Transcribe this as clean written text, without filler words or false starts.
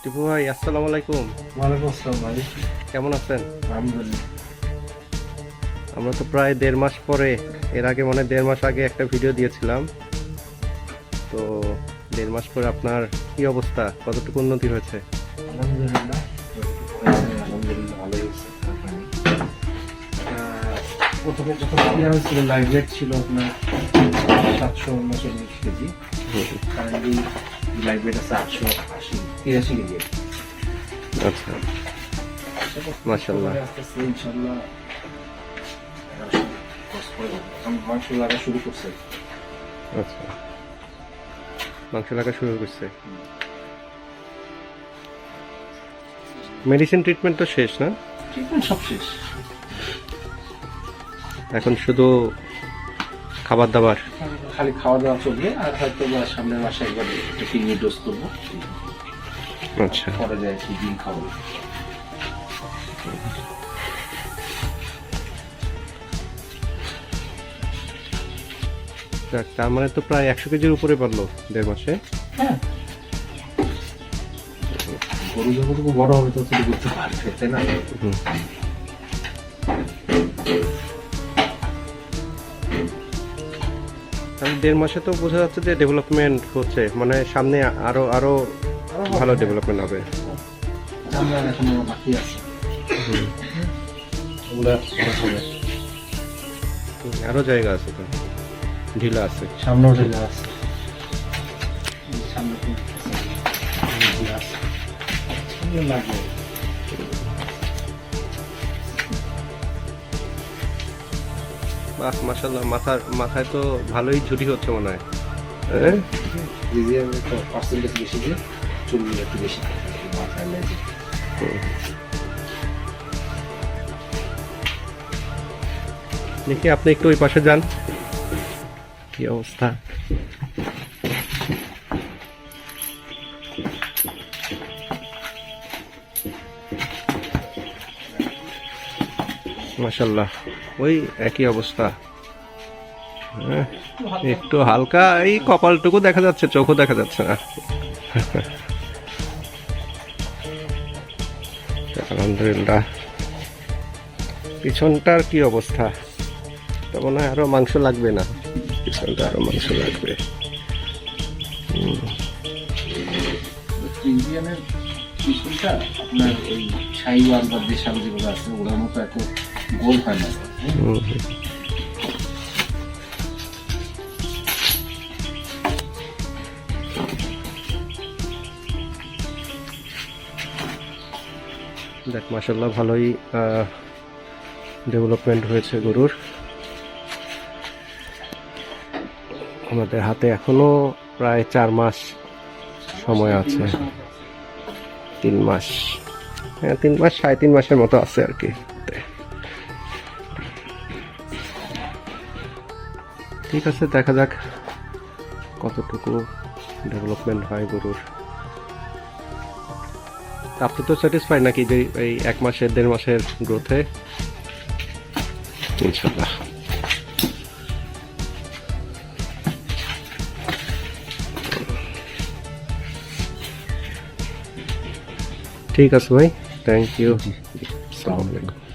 টিপু ভাই, আসসালামু আলাইকুম। ওয়ালাইকুম আসসালাম ভাই, কেমন আছেন? আলহামদুলিল্লাহ। আমরা তো প্রায় 1.5 মাস পরে, এর আগে 1.5 মাস আগে একটা ভিডিও দিয়েছিলাম। তো 1.5 মাস পরে আপনার কি অবস্থা, কতটুকু উন্নতি হয়েছে? আলহামদুলিল্লাহ ভালোই হয়েছে। প্রথমে যখন ক্লিয়ার হয়েছিল লাইভ রেট ছিল আপনার 739 কেজি, কারেন্টলি লাইভ রেট আছে 883 কেজি। আচ্ছা, মাশাআল্লাহ। ইনশাআল্লাহ মাংস লাগা শুরু করছে। আচ্ছা, মাংস লাগা শুরু করছে। মেডিসিন ট্রিটমেন্ট তো শেষ না? ট্রিটমেন্ট সব শেষ, এখন শুধু খাবার দাবার। খালি খাওয়া দাওয়া চলবে। আর হয়তো বা সামনের মাসে একবার একটা কিডনি ডোজ করবো। আচ্ছা, পরে যায় কি দিন খাবো। যাক, তার মানে তো প্রায় 100 কেজির উপরে বাড়লো 1.5 মাসে। হ্যাঁ, গরু যতটুকু বড় হবে ততটুকু করতে পারবে, তাই না? তাহলে 1.5 মাসে তো বোঝা যাচ্ছে যে ডেভেলপমেন্ট হচ্ছে, মানে সামনে আরো আরো ভালো ডেভেলপমেন্ট হবে। আমরা এখনো বাকি আছে, ওগুলা বড় হবে। আরো জায়গা আছে তো, ঢিলা আছে। সামনেও ঢিলা আছে, সামনে ঢিলা আছে, সামনে লাগবে। বাহ, মাশাআল্লাহ। মাথায় তো ভালোই ঝুটি হচ্ছে মনে হয়। রিজিয়ামে তো পার্সেন্টেজ বেশি, যে চুলগুলো একটু বেশি থাকে মাথায় লেগে। দেখি আপনি একটু ওই পাশে যান, কি অবস্থা। মাশাআল্লাহ, ওই একই অবস্থা। হ্যাঁ, একটু হালকা এই কপালটুকু দেখা যাচ্ছে, চোখও দেখা যাচ্ছে না। আলহামদুলিল্লাহ। পিছনটার কি অবস্থা? তো মনে হয় আরো মাংস লাগবে না, পিছনটা আরো মাংস লাগবে। ইন্ডিয়ানের পিছনটা আপনার ওই শাহিওয়াল বা দেশাল যেগুলো আছে ওগুলোর মতো এত গোল হয় না। দেখ, মাশাআল্লাহ ভালোই ডেভেলপমেন্ট হয়েছে গরুর। আমাদের হাতে এখনো প্রায় 4 মাস সময় আছে। 3 মাস, হ্যাঁ 3 মাস, 3.5 মাসের মতো আছে আর কি। ঠিক আছে, দেখা যাক কতটুকু ডেভেলপমেন্ট হয় গরুর। আপনি তো স্যাটিসফাই নাকি যে এই 1 মাসের 1.5 মাসের গ্রোথে? ইনশাআল্লাহ। ঠিক আছে ভাই, থ্যাংক ইউ। আসসালামু আলাইকুম।